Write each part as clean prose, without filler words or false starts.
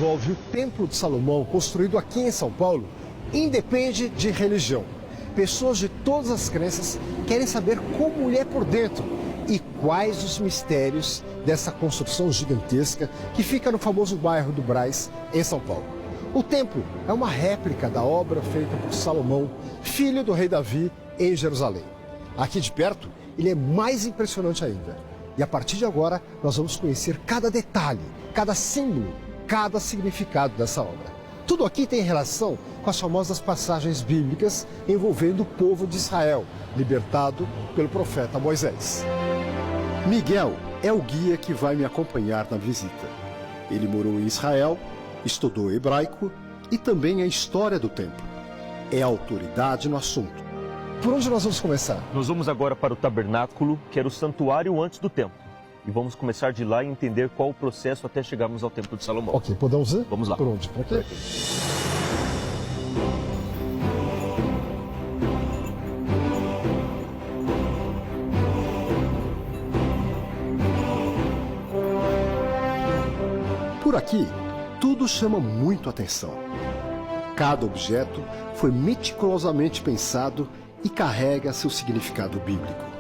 envolve o Templo de Salomão, construído aqui em São Paulo, independe de religião. Pessoas de todas as crenças querem saber como ele é por dentro e quais os mistérios dessa construção gigantesca que fica no famoso bairro do Brás, em São Paulo. O templo é uma réplica da obra feita por Salomão, filho do rei Davi, em Jerusalém. Aqui de perto, ele é mais impressionante ainda. E a partir de agora, nós vamos conhecer cada detalhe, cada símbolo, cada significado dessa obra. Tudo aqui tem relação com as famosas passagens bíblicas envolvendo o povo de Israel, libertado pelo profeta Moisés. Miguel é o guia que vai me acompanhar na visita. Ele morou em Israel, estudou hebraico e também a história do templo. É autoridade no assunto. Por onde nós vamos começar? Nós vamos agora para o tabernáculo, que era o santuário antes do templo. E vamos começar de lá e entender qual o processo até chegarmos ao Templo de Salomão. Ok, podemos ir? Vamos lá. Por onde? Por aqui? Por aqui, tudo chama muito atenção. Cada objeto foi meticulosamente pensado e carrega seu significado bíblico.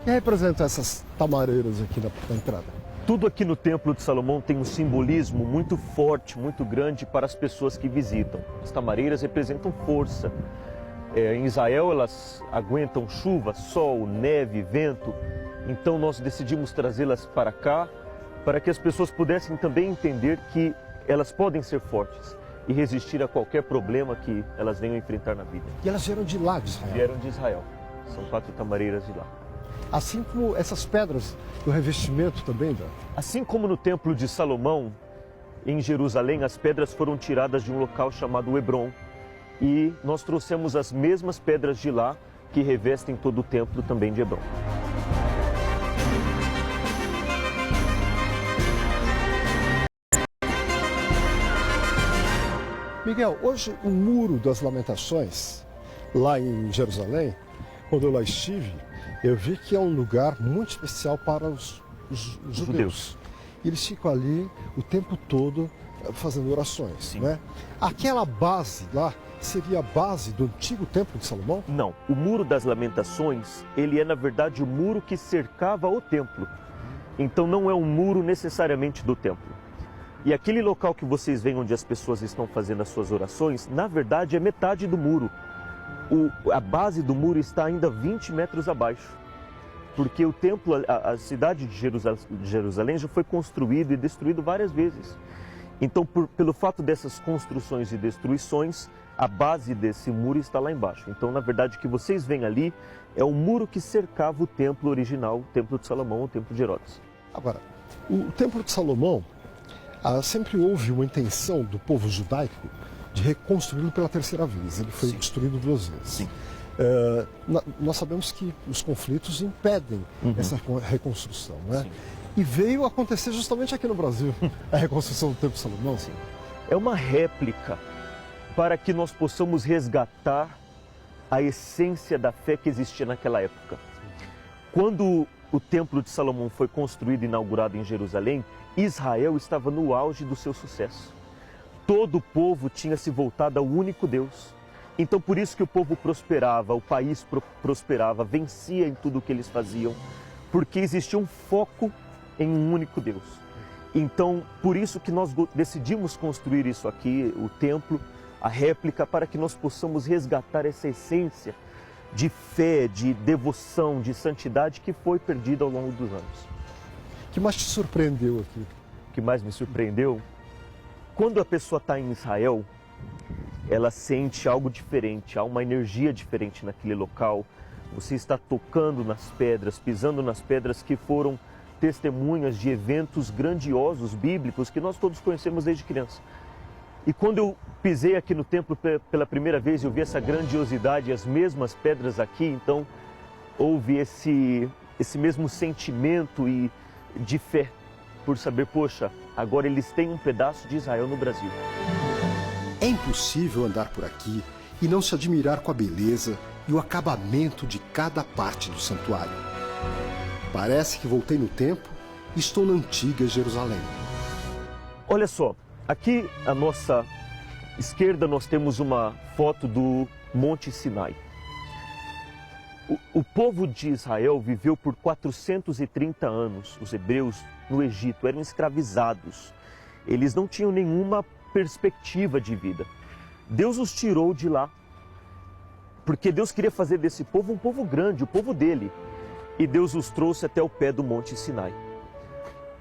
O que representam essas tamareiras aqui na entrada? Tudo aqui no Templo de Salomão tem um simbolismo muito forte, muito grande para as pessoas que visitam. As tamareiras representam força. Em Israel elas aguentam chuva, sol, neve, vento. Então nós decidimos trazê-las para cá para que as pessoas pudessem também entender que elas podem ser fortes e resistir a qualquer problema que elas venham enfrentar na vida. E elas vieram de lá, de Israel? Vieram de Israel. São 4 tamareiras de lá. Assim como essas pedras do revestimento também, Dan? Assim como no Templo de Salomão, em Jerusalém, as pedras foram tiradas de um local chamado Hebron. E nós trouxemos as mesmas pedras de lá que revestem todo o templo também de Hebron. Miguel, hoje o Muro das Lamentações, lá em Jerusalém, quando eu lá estive, eu vi que é um lugar muito especial para os judeus. Eles ficam ali o tempo todo fazendo orações, né? Aquela base lá seria a base do antigo Templo de Salomão? Não, o Muro das Lamentações, ele é na verdade o muro que cercava o templo. Então não é um muro necessariamente do templo. E aquele local que vocês veem onde as pessoas estão fazendo as suas orações, na verdade é metade do muro. A base do muro está ainda 20 metros abaixo, porque o templo, a cidade de Jerusalém já foi construído e destruído várias vezes. Então, pelo fato dessas construções e destruições, a base desse muro está lá embaixo. Então, na verdade, o que vocês veem ali é o muro que cercava o templo original, o Templo de Salomão, o Templo de Herodes. Agora, o Templo de Salomão, sempre houve uma intenção do povo judaico de reconstruí-lo pela terceira vez. Ele foi destruído 2 vezes. Sim. Nós sabemos que os conflitos impedem essa reconstrução, né? E veio acontecer justamente aqui no Brasil, a reconstrução do Templo de Salomão. Sim. É uma réplica para que nós possamos resgatar a essência da fé que existia naquela época. Quando o Templo de Salomão foi construído e inaugurado em Jerusalém, Israel estava no auge do seu sucesso. Todo o povo tinha se voltado ao único Deus. Então, por isso que o povo prosperava, o país prosperava, vencia em tudo o que eles faziam, porque existia um foco em um único Deus. Então, por isso que nós decidimos construir isso aqui, o templo, a réplica, para que nós possamos resgatar essa essência de fé, de devoção, de santidade que foi perdida ao longo dos anos. O que mais te surpreendeu aqui? O que mais me surpreendeu? Quando a pessoa está em Israel, ela sente algo diferente, há uma energia diferente naquele local. Você está tocando nas pedras, pisando nas pedras que foram testemunhas de eventos grandiosos, bíblicos, que nós todos conhecemos desde criança. E quando eu pisei aqui no templo pela primeira vez, eu vi essa grandiosidade, as mesmas pedras aqui, então houve esse mesmo sentimento e de fé, por saber, poxa, agora eles têm um pedaço de Israel no Brasil. É impossível andar por aqui e não se admirar com a beleza e o acabamento de cada parte do santuário. Parece que voltei no tempo e estou na antiga Jerusalém. Olha só, Aqui à nossa esquerda nós temos uma foto do Monte Sinai. O povo de Israel viveu por 430 anos, os hebreus, no Egito, eram escravizados. Eles não tinham nenhuma perspectiva de vida. Deus os tirou de lá, porque Deus queria fazer desse povo um povo grande, o povo dele. E Deus os trouxe até o pé do Monte Sinai.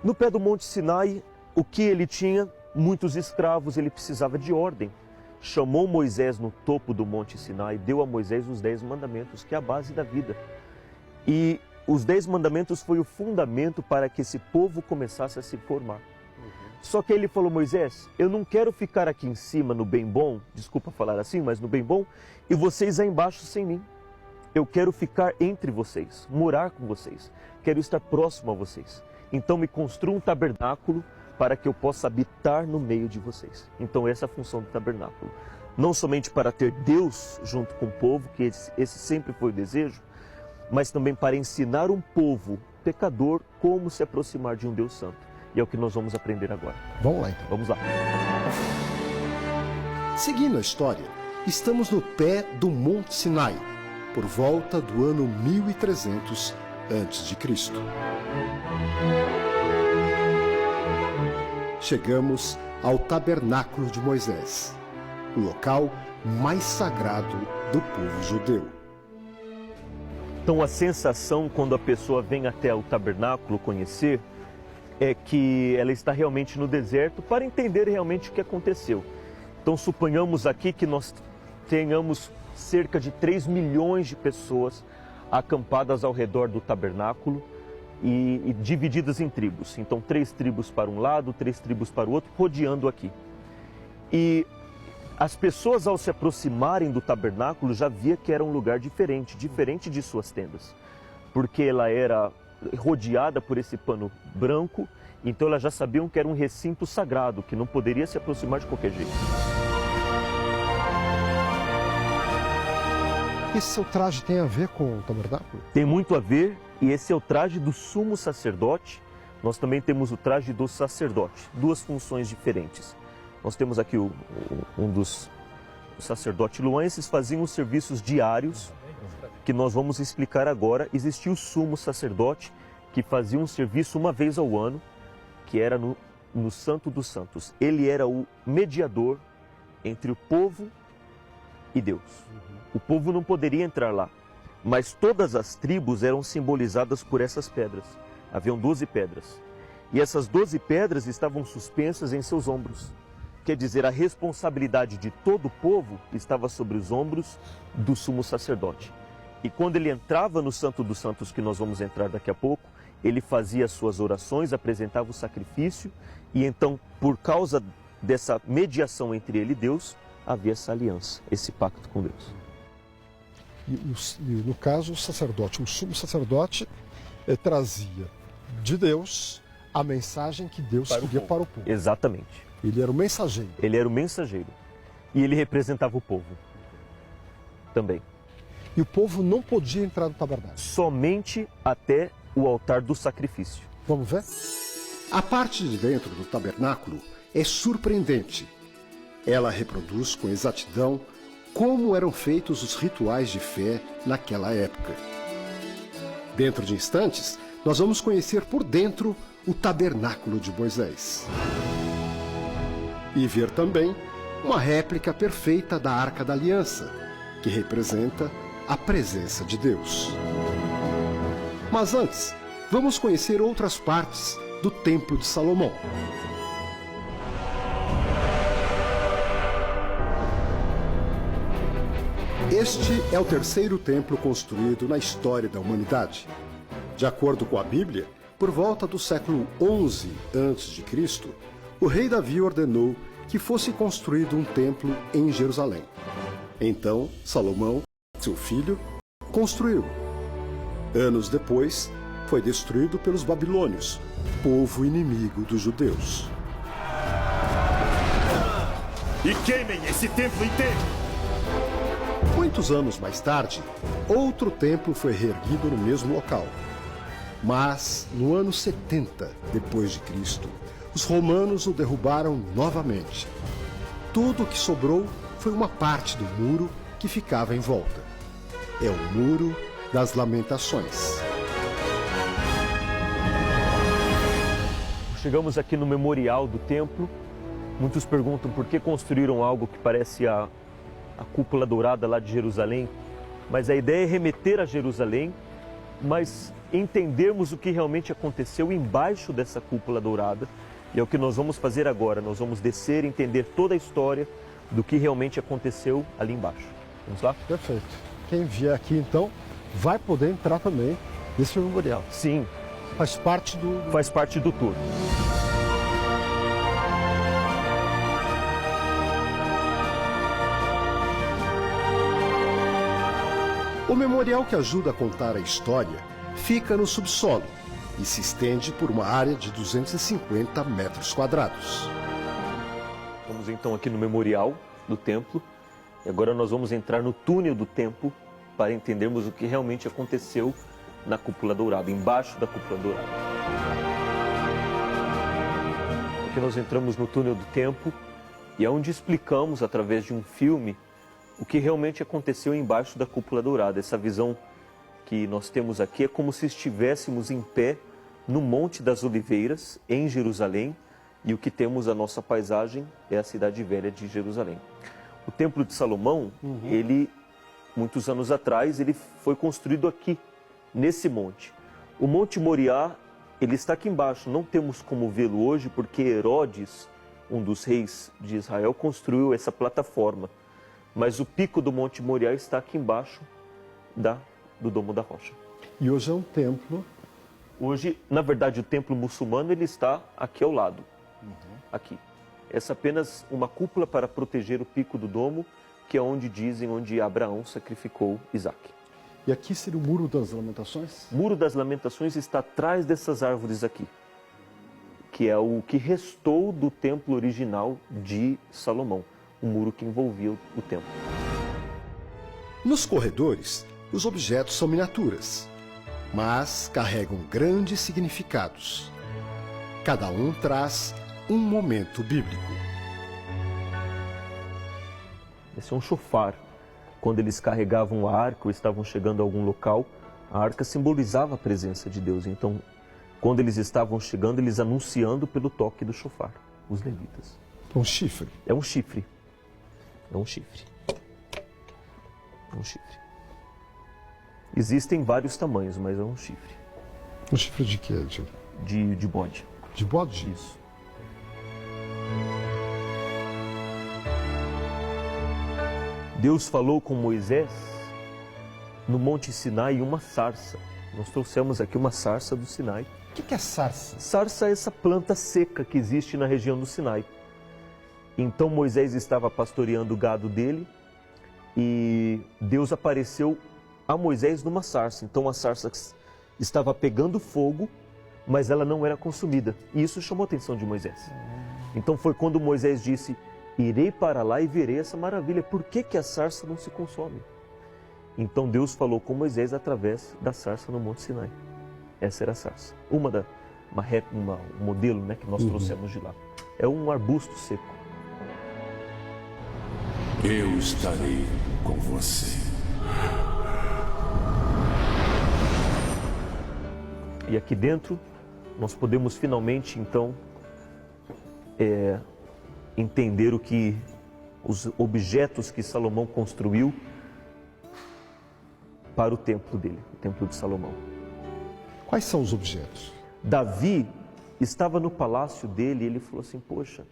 No pé do Monte Sinai, o que ele tinha? Muitos escravos, ele precisava de ordem. Chamou Moisés no topo do Monte Sinai, deu a Moisés os 10 mandamentos, que é a base da vida. E os 10 mandamentos foi o fundamento para que esse povo começasse a se formar. Só que ele falou: Moisés, eu não quero ficar aqui em cima no bem bom, desculpa falar assim, mas no bem bom, e vocês aí embaixo sem mim. Eu quero ficar entre vocês, morar com vocês, quero estar próximo a vocês. Então me construa um tabernáculo para que eu possa habitar no meio de vocês. Então essa é a função do tabernáculo. Não somente para ter Deus junto com o povo, que esse sempre foi o desejo, mas também para ensinar um povo pecador como se aproximar de um Deus santo. E é o que nós vamos aprender agora. Vamos lá então. Vamos lá. Seguindo a história, estamos no pé do Monte Sinai, por volta do ano 1300 a.C. Chegamos ao Tabernáculo de Moisés, o local mais sagrado do povo judeu. Então a sensação quando a pessoa vem até o tabernáculo conhecer é que ela está realmente no deserto para entender realmente o que aconteceu. Então suponhamos aqui que nós tenhamos cerca de 3 milhões de pessoas acampadas ao redor do tabernáculo e divididas em tribos. Então 3 tribos para um lado, 3 tribos para o outro, rodeando aqui. E as pessoas ao se aproximarem do tabernáculo já via que era um lugar diferente de suas tendas. Porque ela era rodeada por esse pano branco, então elas já sabiam que era um recinto sagrado, que não poderia se aproximar de qualquer jeito. Esse seu traje tem a ver com o tabernáculo? Tem muito a ver, e esse é o traje do sumo sacerdote. Nós também temos o traje do sacerdote, 2 funções diferentes. Nós temos aqui um dos sacerdotes luanenses, faziam os serviços diários, que nós vamos explicar agora. Existia o sumo sacerdote, que fazia um serviço uma vez ao ano, que era no Santo dos Santos. Ele era o mediador entre o povo e Deus. O povo não poderia entrar lá, mas todas as tribos eram simbolizadas por essas pedras. Haviam 12 pedras. E essas 12 pedras estavam suspensas em seus ombros. Quer dizer, a responsabilidade de todo o povo estava sobre os ombros do sumo sacerdote. E quando ele entrava no Santo dos Santos, que nós vamos entrar daqui a pouco, ele fazia as suas orações, apresentava o sacrifício, e então, por causa dessa mediação entre ele e Deus, havia essa aliança, esse pacto com Deus. E no caso, o sacerdote, o sumo sacerdote, trazia de Deus a mensagem que Deus queria para o povo. Exatamente. Ele era o mensageiro. Ele era o mensageiro. E ele representava o povo também. E o povo não podia entrar no tabernáculo? Somente até o altar do sacrifício. Vamos ver? A parte de dentro do tabernáculo é surpreendente. Ela reproduz com exatidão como eram feitos os rituais de fé naquela época. Dentro de instantes, nós vamos conhecer por dentro o tabernáculo de Moisés. E ver também uma réplica perfeita da Arca da Aliança, que representa a presença de Deus. Mas antes, vamos conhecer outras partes do Templo de Salomão. Este é o 3º templo construído na história da humanidade. De acordo com a Bíblia, por volta do século XI a.C., o rei Davi ordenou que fosse construído um templo em Jerusalém. Então, Salomão, seu filho, construiu. Anos depois, foi destruído pelos babilônios, povo inimigo dos judeus. E queimem esse templo inteiro! Muitos anos mais tarde, outro templo foi reerguido no mesmo local. Mas, no ano 70 depois de Cristo, os romanos o derrubaram novamente. Tudo o que sobrou foi uma parte do muro que ficava em volta. É o Muro das Lamentações. Chegamos aqui no memorial do templo. Muitos perguntam por que construíram algo que parece a cúpula dourada lá de Jerusalém. Mas a ideia é remeter a Jerusalém, mas entendermos o que realmente aconteceu embaixo dessa cúpula dourada. E é o que nós vamos fazer agora. Nós vamos descer e entender toda a história do que realmente aconteceu ali embaixo. Vamos lá? Perfeito. Quem vier aqui, então, vai poder entrar também nesse memorial. Sim. Faz parte do tour. O memorial que ajuda a contar a história fica no subsolo e se estende por uma área de 250 metros quadrados. Estamos então aqui no memorial do templo e agora nós vamos entrar no túnel do templo para entendermos o que realmente aconteceu na cúpula dourada, embaixo da cúpula dourada. Aqui nós entramos no túnel do templo e é onde explicamos através de um filme o que realmente aconteceu embaixo da cúpula dourada. Essa visão que nós temos aqui é como se estivéssemos em pé no Monte das Oliveiras, em Jerusalém, e o que temos a nossa paisagem é a cidade velha de Jerusalém. O Templo de Salomão, ele, muitos anos atrás, ele foi construído aqui, nesse monte. O Monte Moriá, ele está aqui embaixo, não temos como vê-lo hoje, porque Herodes, um dos reis de Israel, construiu essa plataforma. Mas o pico do Monte Moriá está aqui embaixo do Domo da Rocha. E hoje é um templo. Hoje, na verdade, o templo muçulmano ele está aqui ao lado. Aqui. Essa é apenas uma cúpula para proteger o pico do domo, que é onde Abraão sacrificou Isaac. E aqui seria o Muro das Lamentações? O Muro das Lamentações está atrás dessas árvores aqui, que é o que restou do templo original de Salomão. O muro que envolvia o templo. Nos corredores, os objetos são miniaturas, mas carregam grandes significados. Cada um traz um momento bíblico. Esse é um chofar. Quando eles carregavam a arca ou estavam chegando a algum local, a arca simbolizava a presença de Deus. Então, quando eles estavam chegando, eles anunciando pelo toque do chofar, os levitas. Um chifre. É um chifre. É um chifre. É um chifre. Existem vários tamanhos, mas é um chifre. Um chifre de quê? De bode. De bode? Isso. Deus falou com Moisés no Monte Sinai uma sarça. Nós trouxemos aqui uma sarça do Sinai. O que é sarça? Sarça é essa planta seca que existe na região do Sinai. Então Moisés estava pastoreando o gado dele e Deus apareceu a Moisés numa sarça. Então a sarça estava pegando fogo, mas ela não era consumida. E isso chamou a atenção de Moisés. Então foi quando Moisés disse: irei para lá e verei essa maravilha. Por que a sarça não se consome? Então Deus falou com Moisés através da sarça no Monte Sinai. Essa era a sarça. Um modelo, né, que nós trouxemos de lá. É um arbusto seco. Eu estarei com você. E aqui dentro nós podemos finalmente então entender os objetos que Salomão construiu para o templo dele, o templo de Salomão. Quais são os objetos? Davi estava no palácio dele e ele falou assim: poxa,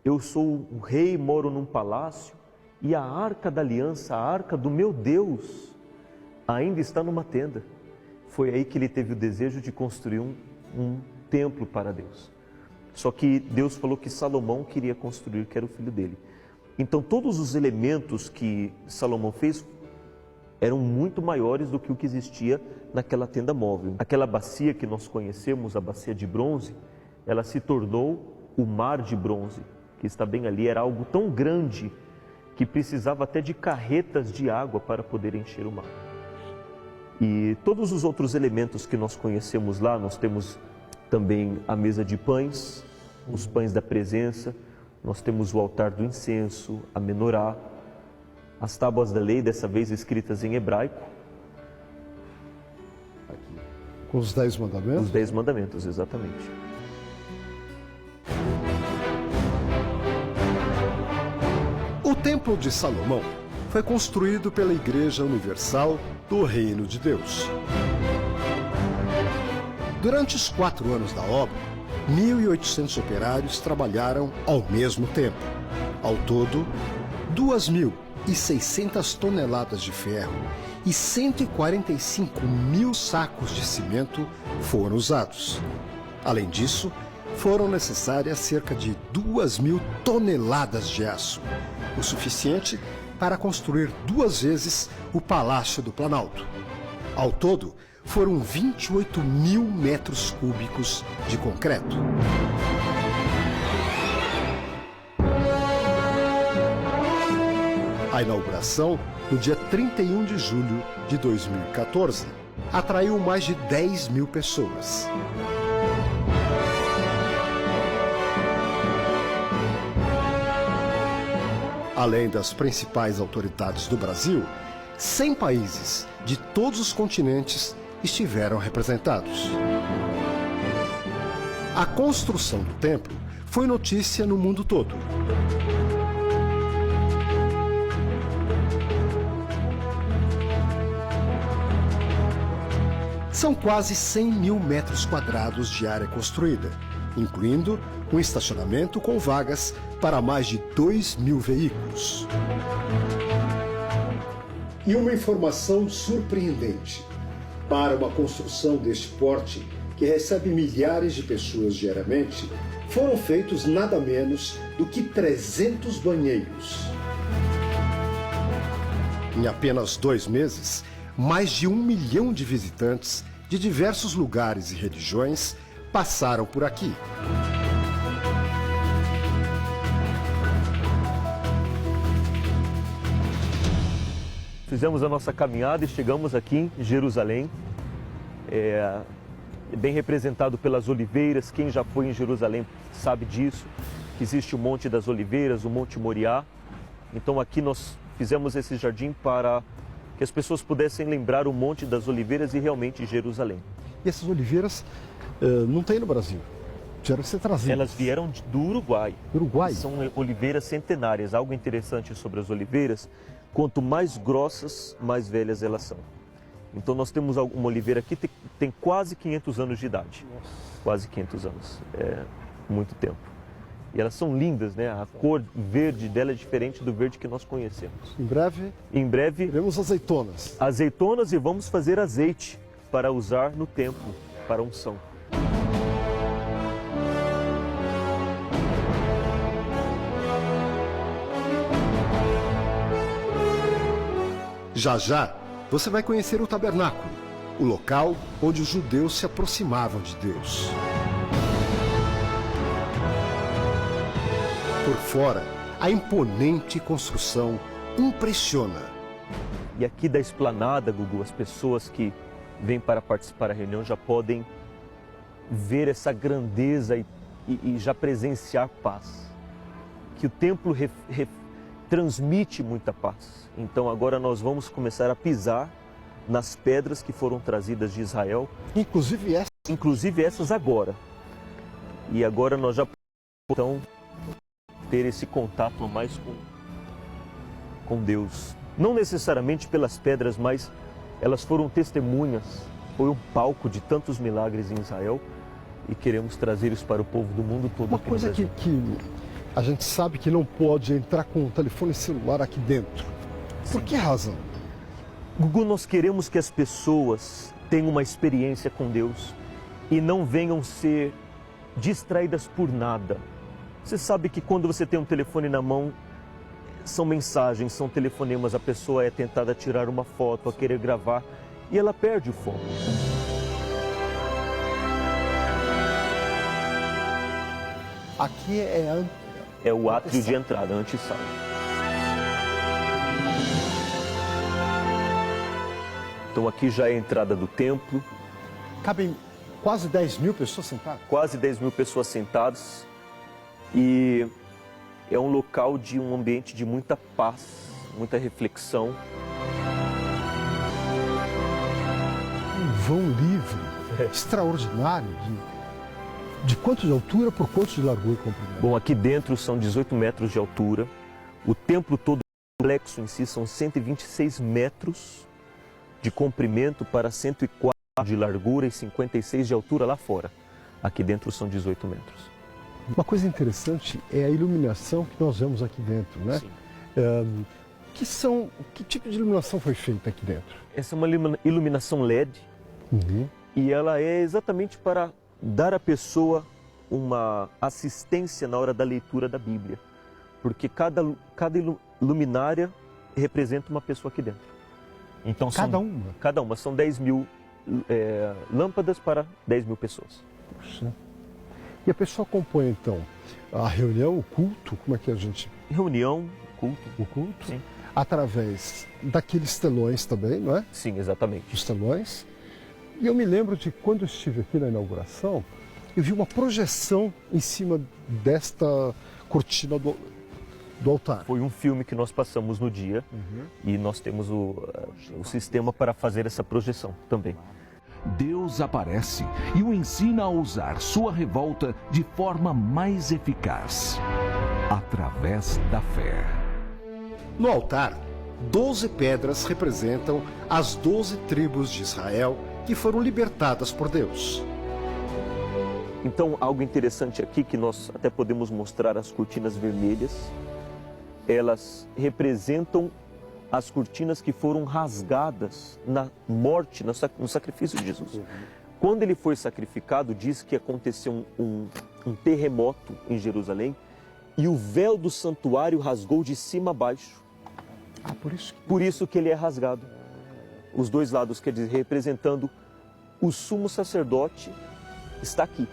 eu sou um rei, moro num palácio e a arca da aliança, a arca do meu Deus, ainda está numa tenda. Foi aí que ele teve o desejo de construir um templo para Deus. Só que Deus falou que Salomão queria construir, que era o filho dele. Então todos os elementos que Salomão fez eram muito maiores do que o que existia naquela tenda móvel. Aquela bacia que nós conhecemos, a bacia de bronze, ela se tornou o mar de bronze, que está bem ali. Era algo tão grande que precisava até de carretas de água para poder encher o mar. E todos os outros elementos que nós conhecemos lá, nós temos também a mesa de pães, os pães da presença, nós temos o altar do incenso, a menorá, as tábuas da lei, dessa vez escritas em hebraico. Com os 10 mandamentos? Os 10 mandamentos, exatamente. O Templo de Salomão foi construído pela Igreja Universal do Reino de Deus. Durante os 4 anos da obra, 1.800 operários trabalharam ao mesmo tempo. Ao todo, 2.600 toneladas de ferro e 145 mil sacos de cimento foram usados. Além disso, foram necessárias cerca de 2.000 toneladas de aço, o suficiente para construir 2 vezes o Palácio do Planalto. Ao todo, foram 28 mil metros cúbicos de concreto. A inauguração, no dia 31 de julho de 2014, atraiu mais de 10 mil pessoas. Além das principais autoridades do Brasil, 100 países de todos os continentes estiveram representados. A construção do templo foi notícia no mundo todo. São quase 100 mil metros quadrados de área construída, incluindo um estacionamento com vagas para mais de 2.000 veículos. E uma informação surpreendente. Para uma construção deste porte, que recebe milhares de pessoas diariamente, foram feitos nada menos do que 300 banheiros. Em apenas 2 meses, mais de 1 milhão de visitantes de diversos lugares e religiões passaram por aqui. Fizemos a nossa caminhada e chegamos aqui em Jerusalém, bem representado pelas oliveiras. Quem já foi em Jerusalém sabe disso, que existe o Monte das Oliveiras, o Monte Moriá. Então aqui nós fizemos esse jardim para que as pessoas pudessem lembrar o Monte das Oliveiras e realmente Jerusalém. E essas oliveiras não tem no Brasil? Tiveram que ser trazidas. Elas vieram do Uruguai. Uruguai? São oliveiras centenárias. Algo interessante sobre as oliveiras, quanto mais grossas, mais velhas elas são. Então nós temos uma oliveira aqui que tem quase 500 anos de idade. Nossa. Quase 500 anos. É muito tempo. E elas são lindas, né? A cor verde dela é diferente do verde que nós conhecemos. Em breve teremos azeitonas. Azeitonas, e vamos fazer azeite para usar no templo, para unção. Já já, você vai conhecer o tabernáculo, o local onde os judeus se aproximavam de Deus. Por fora, a imponente construção impressiona. E aqui da esplanada, Gugu, as pessoas que vêm para participar da reunião já podem ver essa grandeza e já presenciar paz. Que o templo transmite muita paz. Então agora nós vamos começar a pisar nas pedras que foram trazidas de Israel. Inclusive essas agora. E agora nós já podemos ter esse contato mais com Deus. Não necessariamente pelas pedras, mas elas foram testemunhas. Foi um palco de tantos milagres em Israel e queremos trazer isso para o povo do mundo todo. Uma coisa que a gente sabe que não pode entrar com o telefone celular aqui dentro. Por que razão? Gugu, nós queremos que as pessoas tenham uma experiência com Deus e não venham ser distraídas por nada. Você sabe que quando você tem um telefone na mão, são mensagens, são telefonemas, a pessoa é tentada a tirar uma foto, a querer gravar e ela perde o foco. Aqui é o átrio de entrada, antessala. Então aqui já é a entrada do templo. Cabem quase 10 mil pessoas sentadas? Quase 10 mil pessoas sentadas. E é um local de um ambiente de muita paz, muita reflexão. Um vão livre, extraordinário, de quanto de altura por quanto de largura e comprimento? Bom, aqui dentro são 18 metros de altura. O templo todo, o complexo em si, são 126 metros de comprimento para 104 de largura e 56 de altura lá fora. Aqui dentro são 18 metros. Uma coisa interessante é a iluminação que nós vemos aqui dentro, né? Sim. Que tipo de iluminação foi feita aqui dentro? Essa é uma iluminação LED e ela é exatamente para dar à pessoa uma assistência na hora da leitura da Bíblia. Porque cada luminária representa uma pessoa aqui dentro. Então, Cada uma. São 10 mil lâmpadas para 10 mil pessoas. Puxa. E a pessoa acompanha, então, a reunião, o culto, como é que a gente... Reunião, culto. O culto? Sim. Através daqueles telões também, não é? Sim, exatamente. Os telões. E eu me lembro de quando eu estive aqui na inauguração, eu vi uma projeção em cima desta cortina do altar. Foi um filme que nós passamos no dia e nós temos o sistema para fazer essa projeção também. Deus aparece e o ensina a usar sua revolta de forma mais eficaz, através da fé. No altar, 12 pedras representam as 12 tribos de Israel que foram libertadas por Deus. Então, algo interessante aqui que nós até podemos mostrar as cortinas vermelhas. Elas representam as cortinas que foram rasgadas na morte, no sacrifício de Jesus. Quando ele foi sacrificado, diz que aconteceu um terremoto em Jerusalém e o véu do santuário rasgou de cima a baixo. Por isso que ele é rasgado. Os dois lados, quer dizer, representando o sumo sacerdote está aqui.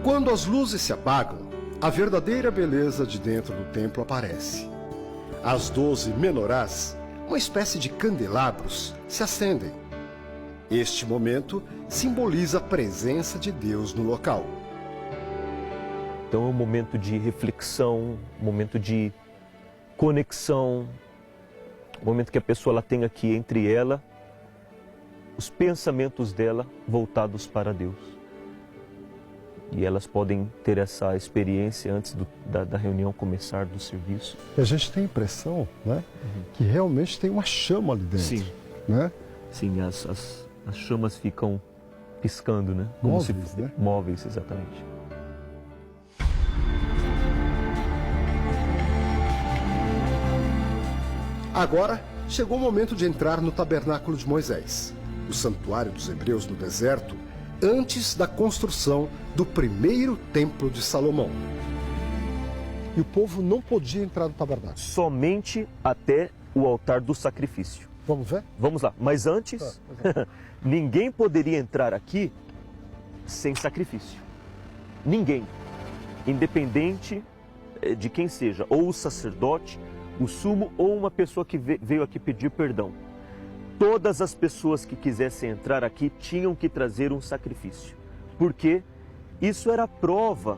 Quando as luzes se apagam, a verdadeira beleza de dentro do templo aparece. As 12 menorás, uma espécie de candelabros, se acendem. Este momento simboliza a presença de Deus no local. Então é um momento de reflexão, um momento de conexão, um momento que a pessoa ela tem aqui entre ela, os pensamentos dela voltados para Deus. E elas podem ter essa experiência antes da reunião começar, do serviço. E a gente tem a impressão, né, que realmente tem uma chama ali dentro. Sim. Né? Sim, as chamas ficam piscando, né? Como móveis, né? Móveis, exatamente. Agora, chegou o momento de entrar no tabernáculo de Moisés, o santuário dos hebreus no deserto, antes da construção do primeiro templo de Salomão. E o povo não podia entrar no tabernáculo. Somente até o altar do sacrifício. Vamos ver? Vamos lá. Mas antes, ninguém poderia entrar aqui sem sacrifício. Ninguém. Independente de quem seja. Ou o sacerdote, o sumo, ou uma pessoa que veio aqui pedir perdão. Todas as pessoas que quisessem entrar aqui tinham que trazer um sacrifício. Porque isso era prova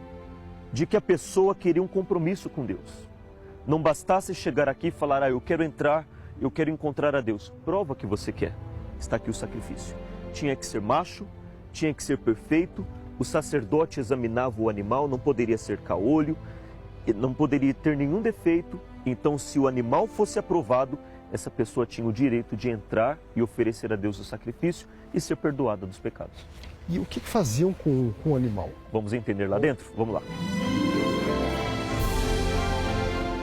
de que a pessoa queria um compromisso com Deus. Não bastasse chegar aqui e falar, eu quero entrar, eu quero encontrar a Deus. Prova que você quer. Está aqui o sacrifício. Tinha que ser macho, tinha que ser perfeito, o sacerdote examinava o animal, não poderia ser caolho, não poderia ter nenhum defeito. Então, se o animal fosse aprovado, essa pessoa tinha o direito de entrar e oferecer a Deus o sacrifício e ser perdoada dos pecados. E o que faziam com o animal? Vamos entender lá dentro? Vamos lá.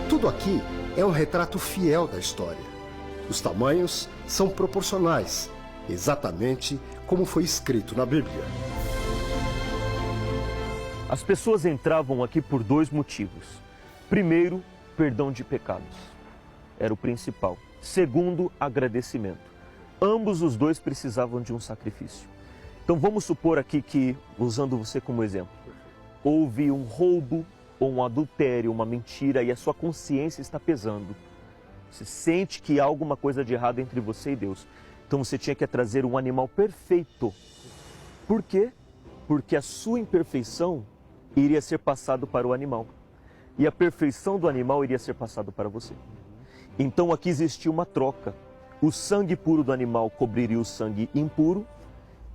Tudo aqui é um retrato fiel da história. Os tamanhos são proporcionais, exatamente como foi escrito na Bíblia. As pessoas entravam aqui por dois motivos. Primeiro, perdão de pecados. Era o principal. Segundo, agradecimento. Ambos os dois precisavam de um sacrifício. Então vamos supor aqui que, usando você como exemplo, houve um roubo ou um adultério, uma mentira e a sua consciência está pesando. Você sente que há alguma coisa de errado entre você e Deus. Então você tinha que trazer um animal perfeito. Por quê? Porque a sua imperfeição iria ser passado para o animal. E a perfeição do animal iria ser passado para você. Então aqui existia uma troca. O sangue puro do animal cobriria o sangue impuro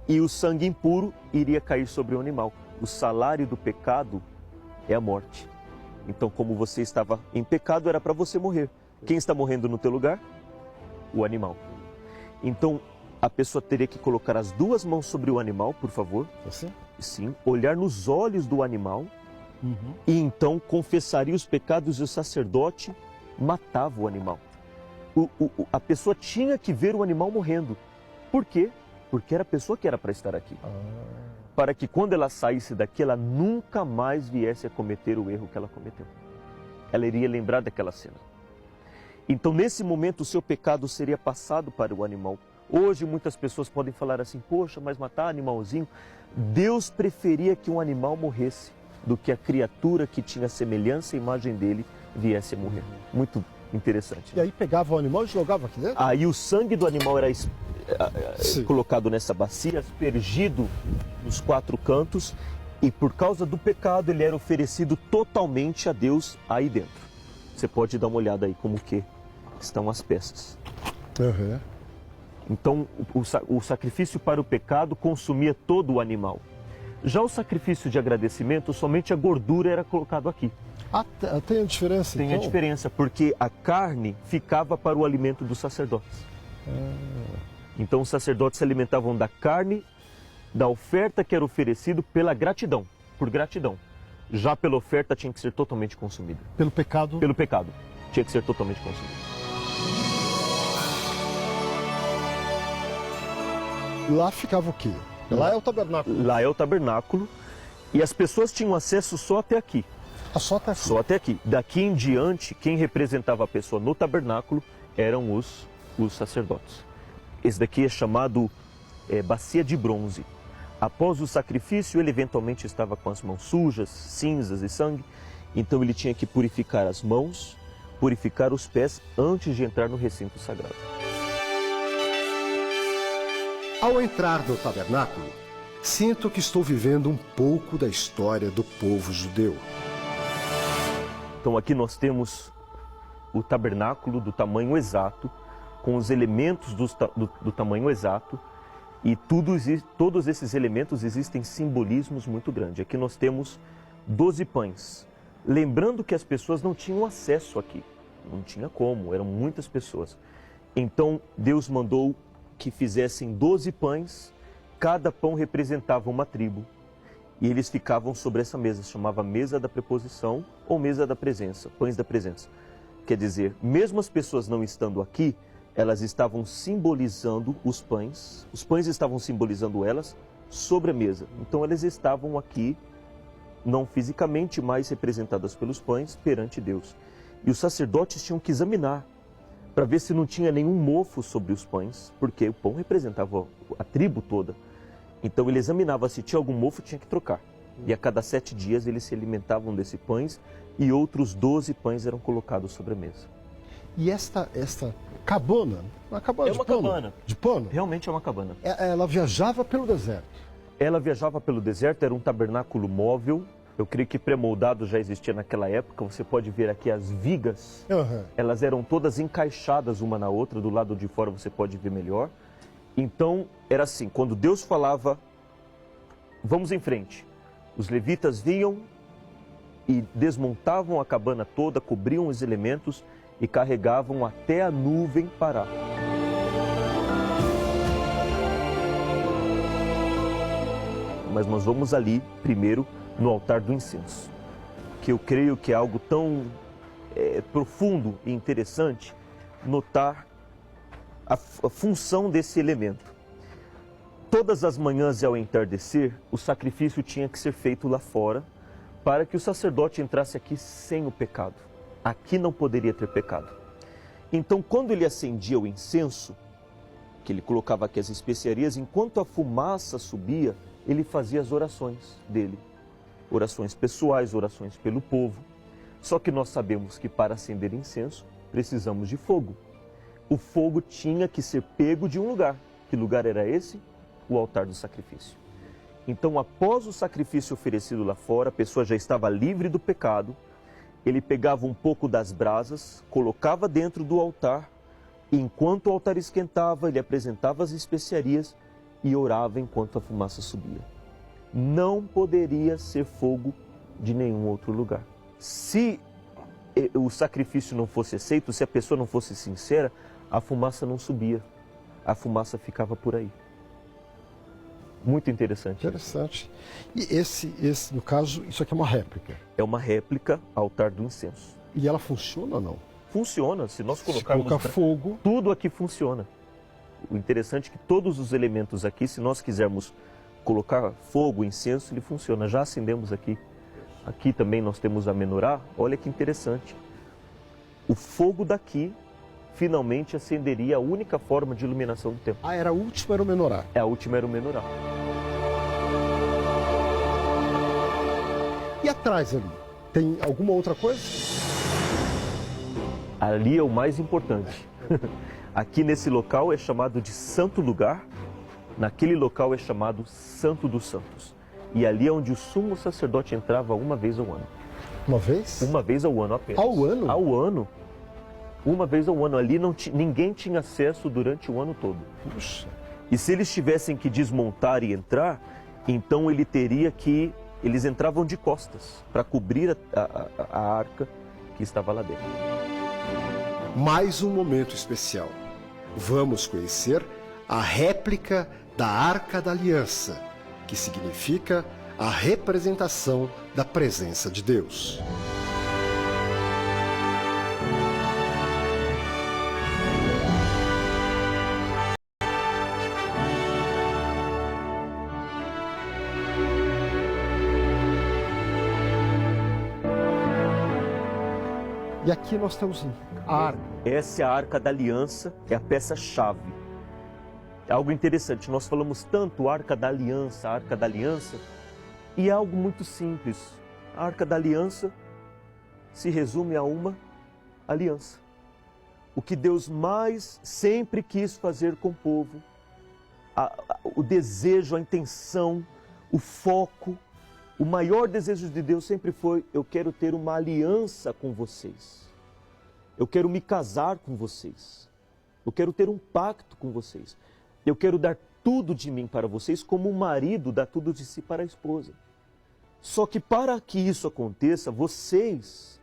e o sangue impuro iria cair sobre o animal. O salário do pecado é a morte. Então, como você estava em pecado, era para você morrer. Quem está morrendo no teu lugar? O animal. Então, a pessoa teria que colocar as duas mãos sobre o animal, por favor. Assim? Sim, olhar nos olhos do animal e então confessaria os pecados e o sacerdote matava o animal. A pessoa tinha que ver o animal morrendo. Por quê? Porque era a pessoa que era para estar aqui. Para que quando ela saísse daqui, ela nunca mais viesse a cometer o erro que ela cometeu. Ela iria lembrar daquela cena. Então, nesse momento, o seu pecado seria passado para o animal. Hoje, muitas pessoas podem falar assim, poxa, mas matar animalzinho... Deus preferia que um animal morresse do que a criatura que tinha semelhança e imagem dele viesse a morrer. Muito interessante. E aí pegava o animal e jogava aqui dentro? Aí o sangue do animal era colocado nessa bacia, aspergido nos 4 cantos, e por causa do pecado ele era oferecido totalmente a Deus aí dentro. Você pode dar uma olhada aí como que estão as peças. Uhum. Então, o sacrifício para o pecado consumia todo o animal. Já o sacrifício de agradecimento, somente a gordura era colocado aqui. Ah, tem a diferença, Tem então? a diferença, porque a carne ficava para o alimento dos sacerdotes. Então, os sacerdotes se alimentavam da carne, da oferta que era oferecido pela gratidão, por gratidão. Já pela oferta tinha que ser totalmente consumida. Pelo pecado? Pelo pecado, tinha que ser totalmente consumida. Lá ficava o quê? Lá é o tabernáculo. Lá é o tabernáculo e as pessoas tinham acesso só até aqui. Ah, só até aqui? Só até aqui. Daqui em diante, quem representava a pessoa no tabernáculo eram os sacerdotes. Esse daqui é chamado bacia de bronze. Após o sacrifício, ele eventualmente estava com as mãos sujas, cinzas e sangue. Então ele tinha que purificar as mãos, purificar os pés antes de entrar no recinto sagrado. Ao entrar no tabernáculo, sinto que estou vivendo um pouco da história do povo judeu. Então aqui nós temos o tabernáculo do tamanho exato, com os elementos do tamanho exato, e todos esses elementos existem simbolismos muito grandes. Aqui nós temos 12 pães. Lembrando que as pessoas não tinham acesso aqui, não tinha como, eram muitas pessoas. Então Deus mandou que fizessem 12 pães, cada pão representava uma tribo. E eles ficavam sobre essa mesa, se chamava mesa da preposição ou mesa da presença, pães da presença. Quer dizer, mesmo as pessoas não estando aqui, elas estavam simbolizando os pães estavam simbolizando elas sobre a mesa. Então elas estavam aqui, não fisicamente, mas representadas pelos pães perante Deus. E os sacerdotes tinham que examinar, para ver se não tinha nenhum mofo sobre os pães, porque o pão representava a tribo toda. Então ele examinava se tinha algum mofo, tinha que trocar. E a cada 7 dias eles se alimentavam desses pães e outros 12 pães eram colocados sobre a mesa. E esta cabana, uma cabana É de uma pano? cabana. De pano? Realmente é uma cabana. Ela viajava pelo deserto. Ela viajava pelo deserto, era um tabernáculo móvel. Eu creio que pré-moldado já existia naquela época. Você pode ver aqui as vigas. Uhum. Elas eram todas encaixadas uma na outra. Do lado de fora você pode ver melhor. Então, era assim, quando Deus falava, vamos em frente. Os levitas vinham e desmontavam a cabana toda, cobriam os elementos e carregavam até a nuvem parar. Mas nós vamos ali, primeiro, no altar do incenso, que eu creio que é algo tão profundo e interessante notar a função desse elemento. Todas as manhãs e ao entardecer, o sacrifício tinha que ser feito lá fora, para que o sacerdote entrasse aqui sem o pecado. Aqui não poderia ter pecado. Então, quando ele acendia o incenso, que ele colocava aqui as especiarias, enquanto a fumaça subia, ele fazia as orações dele. Orações pessoais, orações pelo povo. Só que nós sabemos que para acender incenso, precisamos de fogo. O fogo tinha que ser pego de um lugar. Que lugar era esse? O altar do sacrifício. Então, após o sacrifício oferecido lá fora, a pessoa já estava livre do pecado. Ele pegava um pouco das brasas, colocava dentro do altar, e enquanto o altar esquentava, ele apresentava as especiarias e orava enquanto a fumaça subia. Não poderia ser fogo de nenhum outro lugar. Se o sacrifício não fosse aceito, se a pessoa não fosse sincera, a fumaça não subia, a fumaça ficava por aí. Muito interessante. Interessante. E esse, no caso, isso aqui é uma réplica. É uma réplica altar do incenso. E ela funciona ou não? Funciona, se nós colocarmos... Se colocar fogo... Tudo aqui funciona. O interessante é que todos os elementos aqui, se nós quisermos colocar fogo, incenso, ele funciona. Já acendemos aqui. Aqui também nós temos a menorá. Olha que interessante. O fogo daqui finalmente acenderia a única forma de iluminação do templo. Ah, era a última, era o menorá. A última era o menorá. E atrás ali, tem alguma outra coisa? Ali é o mais importante. Aqui nesse local é chamado de Santo Lugar, naquele local é chamado Santo dos Santos. E ali é onde o sumo sacerdote entrava uma vez ao ano. Uma vez? Uma vez ao ano apenas. Ao ano? Ao ano. Uma vez ao ano. Ali ninguém tinha acesso durante o ano todo. Puxa. E se eles tivessem que desmontar e entrar, então eles entravam de costas para cobrir a arca que estava lá dentro. Mais um momento especial. Vamos conhecer a réplica da Arca da Aliança, que significa a representação da presença de Deus. E aqui nós temos a arca. Essa é a Arca da Aliança, é a peça-chave. É algo interessante, nós falamos tanto Arca da Aliança, e é algo muito simples. A Arca da Aliança se resume a uma aliança. O que Deus mais sempre quis fazer com o povo, o desejo, a intenção, o foco, o maior desejo de Deus sempre foi: eu quero ter uma aliança com vocês. Eu quero me casar com vocês. Eu quero ter um pacto com vocês. Eu quero dar tudo de mim para vocês, como um marido dá tudo de si para a esposa. Só que para que isso aconteça, vocês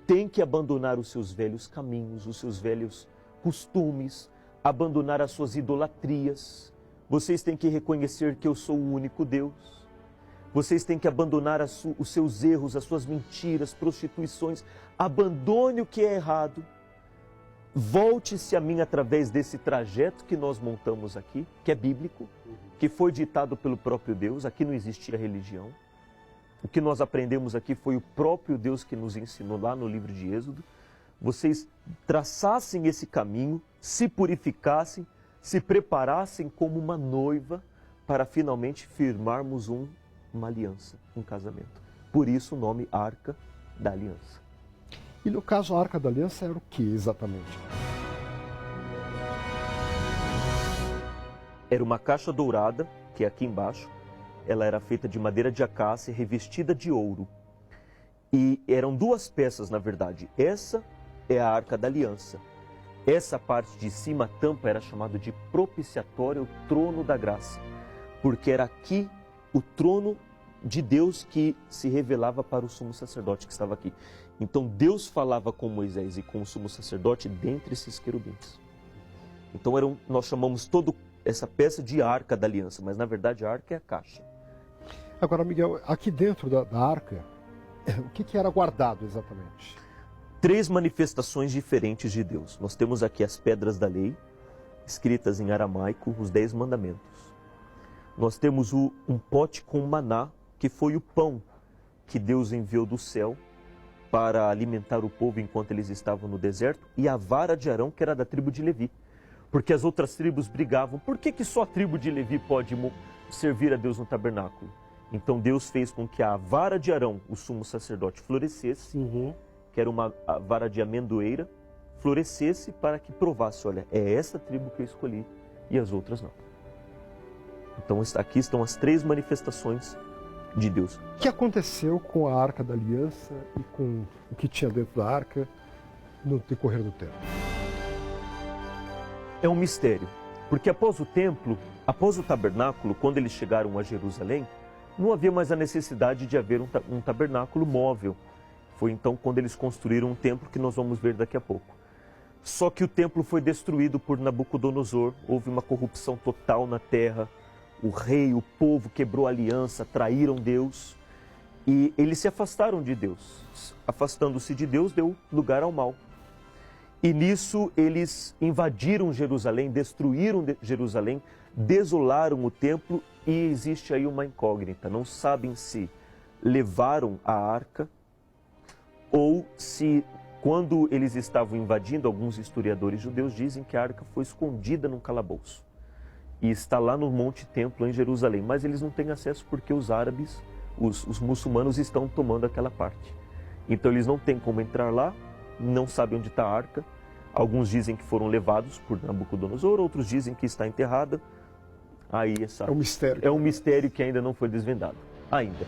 têm que abandonar os seus velhos caminhos, os seus velhos costumes, abandonar as suas idolatrias. Vocês têm que reconhecer que eu sou o único Deus. Vocês têm que abandonar os seus erros, as suas mentiras, prostituições. Abandone o que é errado. Volte-se a mim através desse trajeto que nós montamos aqui, que é bíblico, que foi ditado pelo próprio Deus. Aqui não existia religião. O que nós aprendemos aqui foi o próprio Deus que nos ensinou lá no livro de Êxodo. Vocês traçassem esse caminho, se purificassem, se preparassem como uma noiva para finalmente firmarmos uma aliança, um casamento. Por isso o nome Arca da Aliança. E no caso a Arca da Aliança era o que exatamente? Era uma caixa dourada, que é aqui embaixo. Ela era feita de madeira de acácia, revestida de ouro. E eram duas peças, na verdade. Essa é a Arca da Aliança. Essa parte de cima, a tampa, era chamada de propiciatório, o trono da graça. Porque era aqui o trono de Deus que se revelava para o sumo sacerdote que estava aqui. Então Deus falava com Moisés e com o sumo sacerdote dentre esses querubins. Então nós chamamos toda essa peça de Arca da Aliança, mas na verdade a arca é a caixa. Agora, Miguel, aqui dentro da arca, o que era guardado exatamente? 3 manifestações diferentes de Deus. Nós temos aqui as pedras da lei, escritas em aramaico, os 10 mandamentos. Nós temos um pote com maná, que foi o pão que Deus enviou do céu para alimentar o povo enquanto eles estavam no deserto, e a vara de Arão, que era da tribo de Levi. Porque as outras tribos brigavam. Por que só a tribo de Levi pode servir a Deus no tabernáculo? Então Deus fez com que a vara de Arão, o sumo sacerdote, florescesse, que era a vara de amendoeira, florescesse para que provasse: olha, é essa tribo que eu escolhi e as outras não. Então aqui estão as 3 manifestações de Deus. O que aconteceu com a Arca da Aliança e com o que tinha dentro da Arca no decorrer do tempo? É um mistério, porque após o templo, após o tabernáculo, quando eles chegaram a Jerusalém, não havia mais a necessidade de haver um tabernáculo móvel. Foi então quando eles construíram um templo que nós vamos ver daqui a pouco. Só que o templo foi destruído por Nabucodonosor, houve uma corrupção total na terra, o rei, o povo quebrou a aliança, traíram Deus e eles se afastaram de Deus. Afastando-se de Deus, deu lugar ao mal. E nisso eles invadiram Jerusalém, destruíram Jerusalém, desolaram o templo e existe aí uma incógnita. Não sabem se levaram a arca ou se, quando eles estavam invadindo, alguns historiadores judeus dizem que a arca foi escondida num calabouço. E está lá no Monte Templo, em Jerusalém. Mas eles não têm acesso porque os árabes, os muçulmanos estão tomando aquela parte. Então eles não têm como entrar lá, não sabem onde está a arca. Alguns dizem que foram levados por Nabucodonosor, outros dizem que está enterrada. Aí É um mistério. É um mistério que ainda não foi desvendado. Ainda.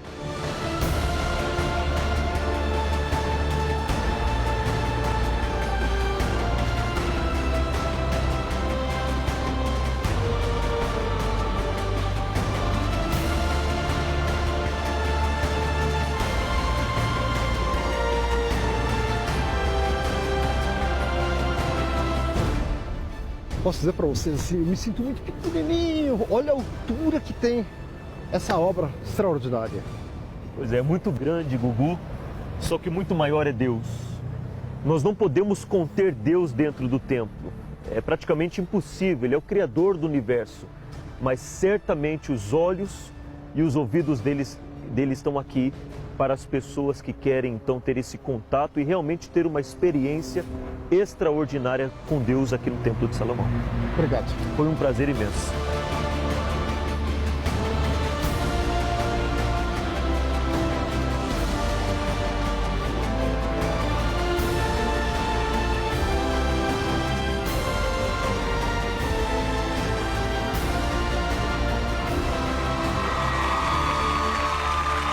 Posso dizer para vocês assim, eu me sinto muito pequenininho. Olha a altura que tem essa obra extraordinária. Pois é, muito grande, Gugu, só que muito maior é Deus. Nós não podemos conter Deus dentro do templo. É praticamente impossível, Ele é o Criador do universo. Mas certamente os olhos e os ouvidos dele estão aqui para as pessoas que querem então ter esse contato e realmente ter uma experiência extraordinária com Deus aqui no Templo de Salomão. Obrigado. Foi um prazer imenso.